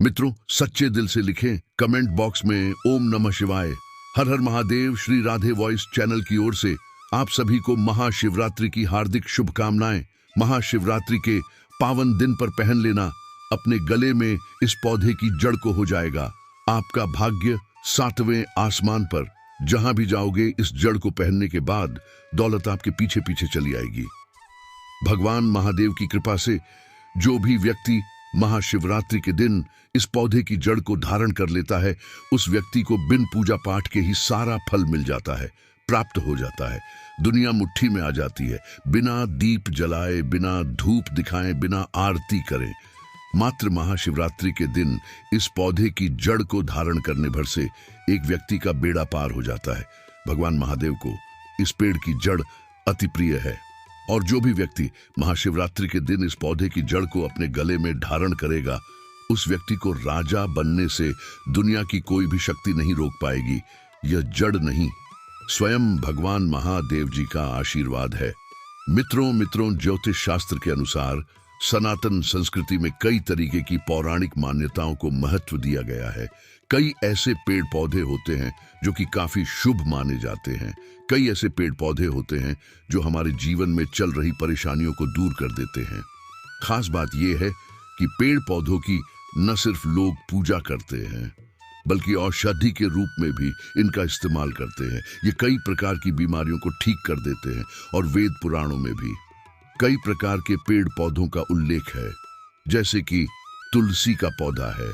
मित्रों, सच्चे दिल से लिखें कमेंट बॉक्स में ओम नमः शिवाय। हर हर महादेव। श्री राधे वॉइस चैनल की ओर से आप सभी को महाशिवरात्रि की हार्दिक शुभकामनाएं। महाशिवरात्रि के पावन दिन पर पहन लेना अपने गले में इस पौधे की जड़ को हो जाएगा आपका भाग्य 7वें आसमान पर। जहां भी जाओगे इस जड़ को पहनने के बाद दौलत आपके पीछे पीछे चली आएगी। भगवान महादेव की कृपा से जो भी व्यक्ति महाशिवरात्रि के दिन इस पौधे की जड़ को धारण कर लेता है, उस व्यक्ति को बिन पूजा पाठ के ही सारा फल मिल जाता है, प्राप्त हो जाता है। दुनिया मुट्ठी में आ जाती है, बिना दीप जलाए, बिना धूप दिखाए, बिना आरती करें। मात्र महाशिवरात्रि के दिन इस पौधे की जड़ को धारण करने भर से एक व्यक्ति का बेड़ा पार हो जाता है। भगवान महादेव को इस पेड़ की जड़ अति प्रिय है और जो भी व्यक्ति महाशिवरात्रि के दिन इस पौधे की जड़ को अपने गले में धारण करेगा, उस व्यक्ति को राजा बनने से दुनिया की कोई भी शक्ति नहीं रोक पाएगी। यह जड़ नहीं, स्वयं भगवान महादेव जी का आशीर्वाद है। मित्रों, ज्योतिष शास्त्र के अनुसार सनातन संस्कृति में कई तरीके की पौराणिक मान्यताओं को महत्व दिया गया है। कई ऐसे पेड़ पौधे होते हैं जो कि काफी शुभ माने जाते हैं। कई ऐसे पेड़ पौधे होते हैं जो हमारे जीवन में चल रही परेशानियों को दूर कर देते हैं। खास बात यह है कि पेड़ पौधों की न सिर्फ लोग पूजा करते हैं, बल्कि औषधि के रूप में भी इनका इस्तेमाल करते हैं। ये कई प्रकार की बीमारियों को ठीक कर देते हैं और वेद पुराणों में भी कई प्रकार के पेड़ पौधों का उल्लेख है, जैसे कि तुलसी का पौधा है,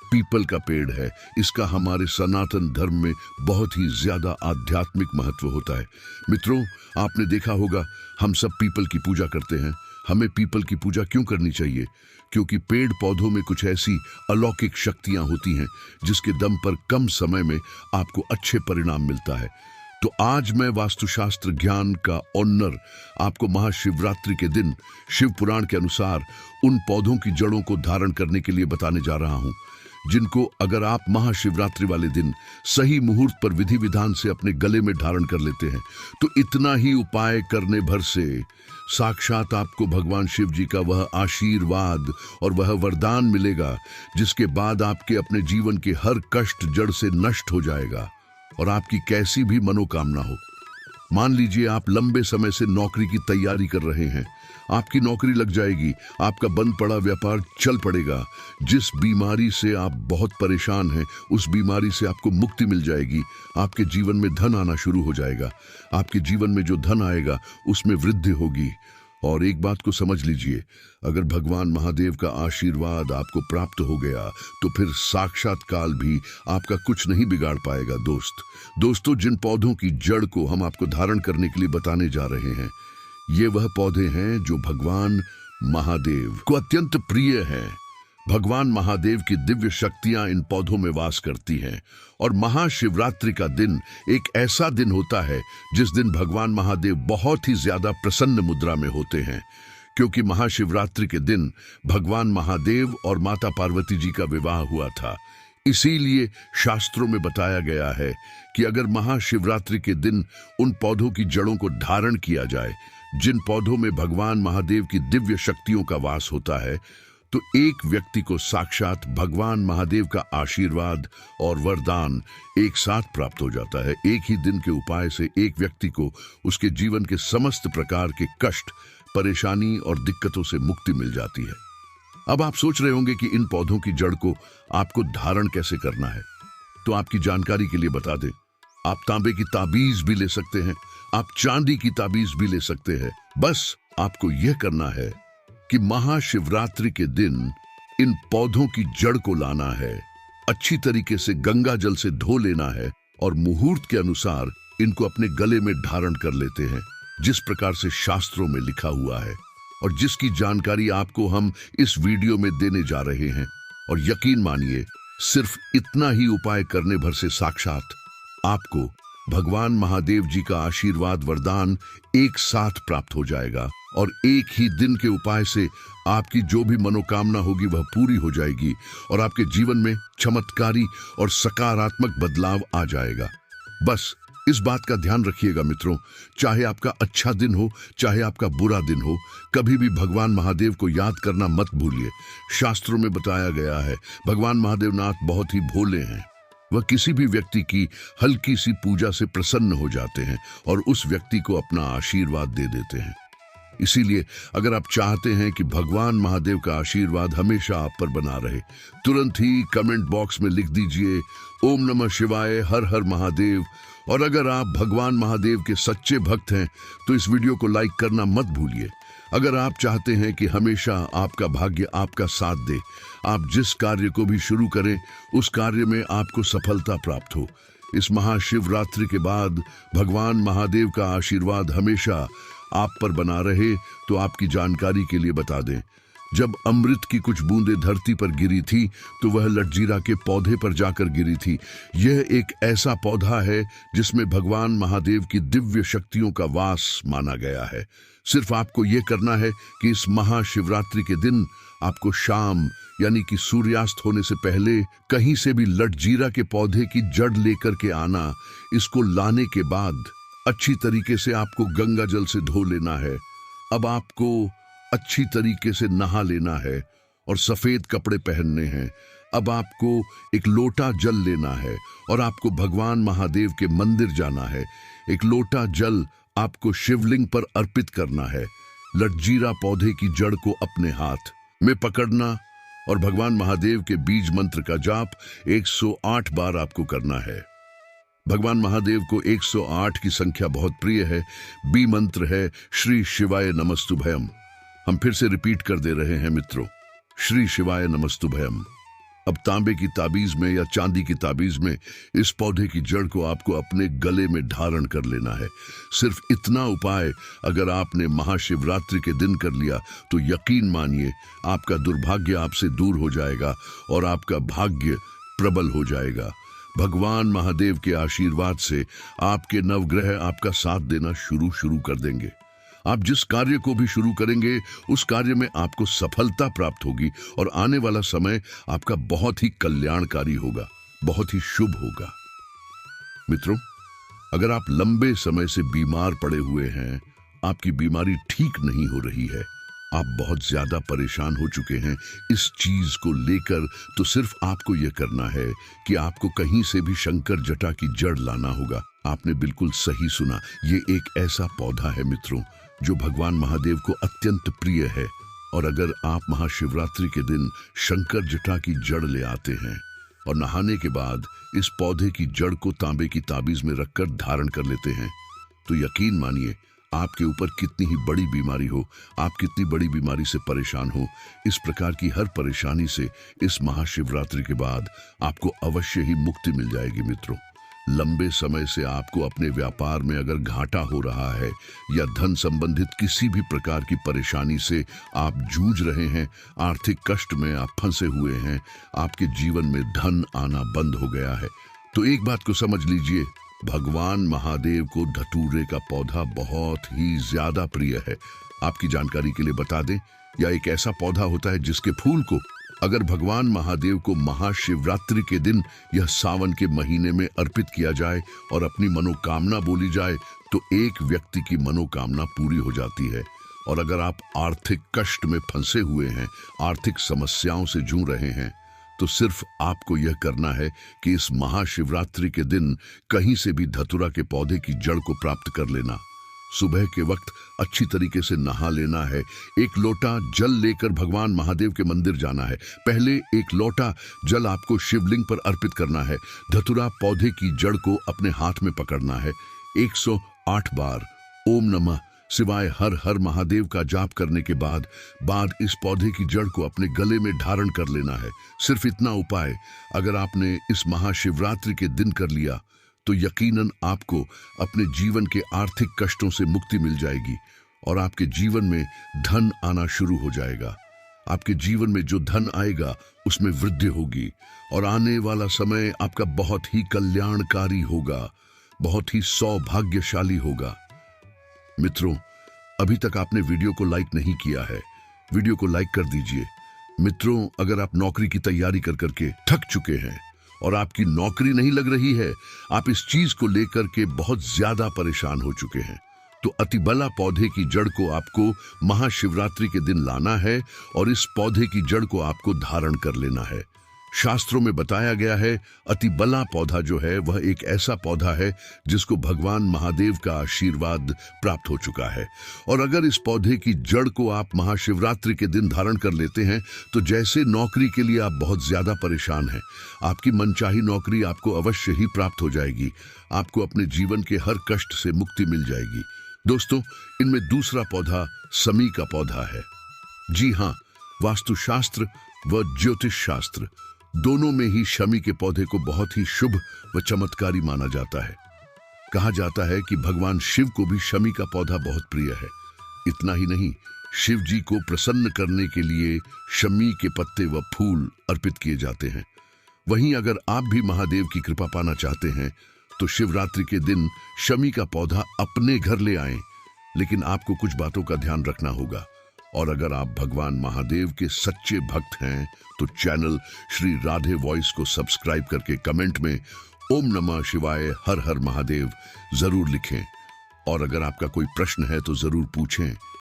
पीपल का पेड़ है। इसका हमारे सनातन धर्म में बहुत ही ज्यादा आध्यात्मिक महत्व होता है। मित्रों, आपने देखा होगा हम सब पीपल की पूजा करते हैं। हमें पीपल की पूजा क्यों करनी चाहिए? क्योंकि पेड़ पौधों में कुछ ऐसी अलौकिक शक्तियां होती हैं जिसके दम पर कम समय में आपको अच्छे परिणाम मिलता है। तो आज मैं वास्तुशास्त्र ज्ञान का ऑनर आपको महाशिवरात्रि के दिन शिव पुराण के अनुसार उन पौधों की जड़ों को धारण करने के लिए बताने जा रहा हूं, जिनको अगर आप महाशिवरात्रि वाले दिन सही मुहूर्त पर विधि विधान से अपने गले में धारण कर लेते हैं, तो इतना ही उपाय करने भर से साक्षात आपको भगवान शिव जी का वह आशीर्वाद और वह वरदान मिलेगा, जिसके बाद आपके अपने जीवन के हर कष्ट जड़ से नष्ट हो जाएगा और आपकी कैसी भी मनोकामना हो। मान लीजिए आप लंबे समय से नौकरी की तैयारी कर रहे हैं, आपकी नौकरी लग जाएगी, आपका बंद पड़ा व्यापार चल पड़ेगा। जिस बीमारी से आप बहुत परेशान हैं, उस बीमारी से आपको मुक्ति मिल जाएगी। आपके जीवन में धन आना शुरू हो जाएगा। आपके जीवन में जो धन आएगा उसमें वृद्धि होगी। और एक बात को समझ लीजिए, अगर भगवान महादेव का आशीर्वाद आपको प्राप्त हो गया तो फिर साक्षात काल भी आपका कुछ नहीं बिगाड़ पाएगा। दोस्तों, जिन पौधों की जड़ को हम आपको धारण करने के लिए बताने जा रहे हैं, ये वह पौधे हैं जो भगवान महादेव को अत्यंत प्रिय हैं। भगवान महादेव की दिव्य शक्तियां इन पौधों में वास करती हैं और महाशिवरात्रि का दिन एक ऐसा दिन होता है जिस दिन भगवान महादेव बहुत ही ज्यादा प्रसन्न मुद्रा में होते हैं, क्योंकि महाशिवरात्रि के दिन भगवान महादेव और माता पार्वती जी का विवाह हुआ था। इसीलिए शास्त्रों में बताया गया है कि अगर महाशिवरात्रि के दिन उन पौधों की जड़ों को धारण किया जाए जिन पौधों में भगवान महादेव की दिव्य शक्तियों का वास होता है, तो एक व्यक्ति को साक्षात भगवान महादेव का आशीर्वाद और वरदान एक साथ प्राप्त हो जाता है। एक ही दिन के उपाय से एक व्यक्ति को उसके जीवन के समस्त प्रकार के कष्ट, परेशानी और दिक्कतों से मुक्ति मिल जाती है। अब आप सोच रहे होंगे कि इन पौधों की जड़ को आपको धारण कैसे करना है, तो आपकी जानकारी के लिए बता दें, आप तांबे की ताबीज भी ले सकते हैं, आप चांदी की ताबीज भी ले सकते हैं। बस आपको यह करना है कि महाशिवरात्रि के दिन इन पौधों की जड़ को लाना है, अच्छी तरीके से गंगा जल से धो लेना है और मुहूर्त के अनुसार इनको अपने गले में धारण कर लेते हैं, जिस प्रकार से शास्त्रों में लिखा हुआ है और जिसकी जानकारी आपको हम इस वीडियो में देने जा रहे हैं। और यकीन मानिए, सिर्फ इतना ही उपाय करने भर से साक्षात आपको भगवान महादेव जी का आशीर्वाद वरदान एक साथ प्राप्त हो जाएगा और एक ही दिन के उपाय से आपकी जो भी मनोकामना होगी वह पूरी हो जाएगी और आपके जीवन में चमत्कारी और सकारात्मक बदलाव आ जाएगा। बस इस बात का ध्यान रखिएगा मित्रों, चाहे आपका अच्छा दिन हो चाहे आपका बुरा दिन हो, कभी भी भगवान महादेव को याद करना मत भूलिए। शास्त्रों में बताया गया है भगवान महादेवनाथ बहुत ही भोले हैं। वह किसी भी व्यक्ति की हल्की सी पूजा से प्रसन्न हो जाते हैं और उस व्यक्ति को अपना आशीर्वाद दे देते हैं। इसीलिए अगर आप चाहते हैं कि भगवान महादेव का आशीर्वाद हमेशा आप पर बना रहे, तुरंत ही कमेंट बॉक्स में लिख दीजिए ओम नमः शिवाय, हर हर महादेव। और अगर आप भगवान महादेव के सच्चे भक्त हैं तो इस वीडियो को लाइक करना मत भूलिए। अगर आप चाहते हैं कि हमेशा आपका भाग्य आपका साथ दे, आप जिस कार्य को भी शुरू करें उस कार्य में आपको सफलता प्राप्त हो, इस महाशिवरात्रि के बाद भगवान महादेव का आशीर्वाद हमेशा आप पर बना रहे, तो आपकी जानकारी के लिए बता दें, जब अमृत की कुछ बूंदें धरती पर गिरी थी तो वह लटजीरा के पौधे पर जाकर गिरी थी। यह एक ऐसा पौधा है जिसमें भगवान महादेव की दिव्य शक्तियों का वास माना गया है। सिर्फ आपको यह करना है कि इस महाशिवरात्रि के दिन आपको शाम यानी कि सूर्यास्त होने से पहले कहीं से भी लटजीरा के पौधे की जड़ लेकर के आना। इसको लाने के बाद अच्छी तरीके से आपको गंगा जल से धो लेना है। अब आपको अच्छी तरीके से नहा लेना है और सफेद कपड़े पहनने हैं। अब आपको एक लोटा जल लेना है और आपको भगवान महादेव के मंदिर जाना है। एक लोटा जल आपको शिवलिंग पर अर्पित करना है। लटजीरा पौधे की जड़ को अपने हाथ में पकड़ना और भगवान महादेव के बीज मंत्र का जाप 108 बार आपको करना है। भगवान महादेव को 108 की संख्या बहुत प्रिय है। बी मंत्र है श्री शिवाय नमस्तुभयम। हम फिर से रिपीट कर दे रहे हैं मित्रों, श्री शिवाय नमस्तुभयम। अब तांबे की ताबीज में या चांदी की ताबीज में इस पौधे की जड़ को आपको अपने गले में धारण कर लेना है। सिर्फ इतना उपाय अगर आपने महाशिवरात्रि के दिन कर लिया तो यकीन मानिए आपका दुर्भाग्य आपसे दूर हो जाएगा और आपका भाग्य प्रबल हो जाएगा। भगवान महादेव के आशीर्वाद से आपके नवग्रह आपका साथ देना शुरू कर देंगे। आप जिस कार्य को भी शुरू करेंगे उस कार्य में आपको सफलता प्राप्त होगी और आने वाला समय आपका बहुत ही कल्याणकारी होगा, बहुत ही शुभ होगा। मित्रों, अगर आप लंबे समय से बीमार पड़े हुए हैं, आपकी बीमारी ठीक नहीं हो रही है, आप बहुत ज्यादा परेशान हो चुके हैं इस चीज को लेकर, तो सिर्फ आपको यह करना है कि आपको कहीं से भी शंकर जटा की जड़ लाना होगा। आपने बिल्कुल सही सुना, ये एक ऐसा पौधा है मित्रों जो भगवान महादेव को अत्यंत प्रिय है। और अगर आप महाशिवरात्रि के दिन शंकर जटा की जड़ ले आते हैं और नहाने के बाद इस पौधे की जड़ को तांबे की ताबीज में रखकर धारण कर लेते हैं, तो यकीन मानिए आपके ऊपर कितनी ही बड़ी बीमारी हो, आप कितनी बड़ी बीमारी से परेशान हो, इस प्रकार की हर परेशानी से इस महाशिवरात्रि के बाद आपको अवश्य ही मुक्ति मिल जाएगी मित्रों। लंबे समय से आपको अपने व्यापार में अगर घाटा हो रहा है या धन संबंधित किसी भी प्रकार की परेशानी से आप जूझ रहे हैं, आर्थिक कष्ट में आप फंसे हुए हैं, आपके जीवन में धन आना बंद हो गया है, तो एक बात को समझ लीजिए, भगवान महादेव को धतूरे का पौधा बहुत ही ज्यादा प्रिय है। आपकी जानकारी के लिए बता दें, यह एक ऐसा पौधा होता है जिसके फूल को अगर भगवान महादेव को महाशिवरात्रि के दिन यह सावन के महीने में अर्पित किया जाए और अपनी मनोकामना बोली जाए तो एक व्यक्ति की मनोकामना पूरी हो जाती है। और अगर आप आर्थिक कष्ट में फंसे हुए हैं, आर्थिक समस्याओं से जूझ रहे हैं, तो सिर्फ आपको यह करना है कि इस महाशिवरात्रि के दिन कहीं से भी धतूरा के पौधे की जड़ को प्राप्त कर लेना। सुबह के वक्त अच्छी तरीके से नहा लेना है। एक लोटा जल लेकर भगवान महादेव के मंदिर जाना है। पहले एक लोटा जल आपको शिवलिंग पर अर्पित करना है। धतूरा पौधे की जड़ को अपने हाथ में पकड़ना है। 108 बार ओम नमः शिवाय हर हर महादेव का जाप करने के बाद इस पौधे की जड़ को अपने गले में धारण कर लेना है। सिर्फ इतना उपाय अगर आपने इस महाशिवरात्रि के दिन कर लिया तो यकीनन आपको अपने जीवन के आर्थिक कष्टों से मुक्ति मिल जाएगी और आपके जीवन में धन आना शुरू हो जाएगा। आपके जीवन में जो धन आएगा उसमें वृद्धि होगी और आने वाला समय आपका बहुत ही कल्याणकारी होगा, बहुत ही सौभाग्यशाली होगा। मित्रों, अभी तक आपने वीडियो को लाइक नहीं किया है, वीडियो को लाइक कर दीजिए। मित्रों, अगर आप नौकरी की तैयारी कर करके थक चुके हैं और आपकी नौकरी नहीं लग रही है, आप इस चीज को लेकर के बहुत ज्यादा परेशान हो चुके हैं, तो अतिबला पौधे की जड़ को आपको महाशिवरात्रि के दिन लाना है और इस पौधे की जड़ को आपको धारण कर लेना है। शास्त्रों में बताया गया है, अतिबला पौधा जो है वह एक ऐसा पौधा है जिसको भगवान महादेव का आशीर्वाद प्राप्त हो चुका है। और अगर इस पौधे की जड़ को आप महाशिवरात्रि के दिन धारण कर लेते हैं तो जैसे नौकरी के लिए आप बहुत ज्यादा परेशान हैं, आपकी मनचाही नौकरी आपको अवश्य ही प्राप्त हो जाएगी। आपको अपने जीवन के हर कष्ट से मुक्ति मिल जाएगी। दोस्तों, इनमें दूसरा पौधा समी का पौधा है। जी हाँ, वास्तुशास्त्र व ज्योतिष शास्त्र दोनों में ही शमी के पौधे को बहुत ही शुभ व चमत्कारी माना जाता है। कहा जाता है कि भगवान शिव को भी शमी का पौधा बहुत प्रिय है। इतना ही नहीं, शिव जी को प्रसन्न करने के लिए शमी के पत्ते व फूल अर्पित किए जाते हैं। वहीं अगर आप भी महादेव की कृपा पाना चाहते हैं तो शिवरात्रि के दिन शमी का पौधा अपने घर ले आएं, लेकिन आपको कुछ बातों का ध्यान रखना होगा। और अगर आप भगवान महादेव के सच्चे भक्त हैं तो चैनल श्री राधे वॉइस को सब्सक्राइब करके कमेंट में ओम नमः शिवाय हर हर महादेव जरूर लिखें। और अगर आपका कोई प्रश्न है तो जरूर पूछें।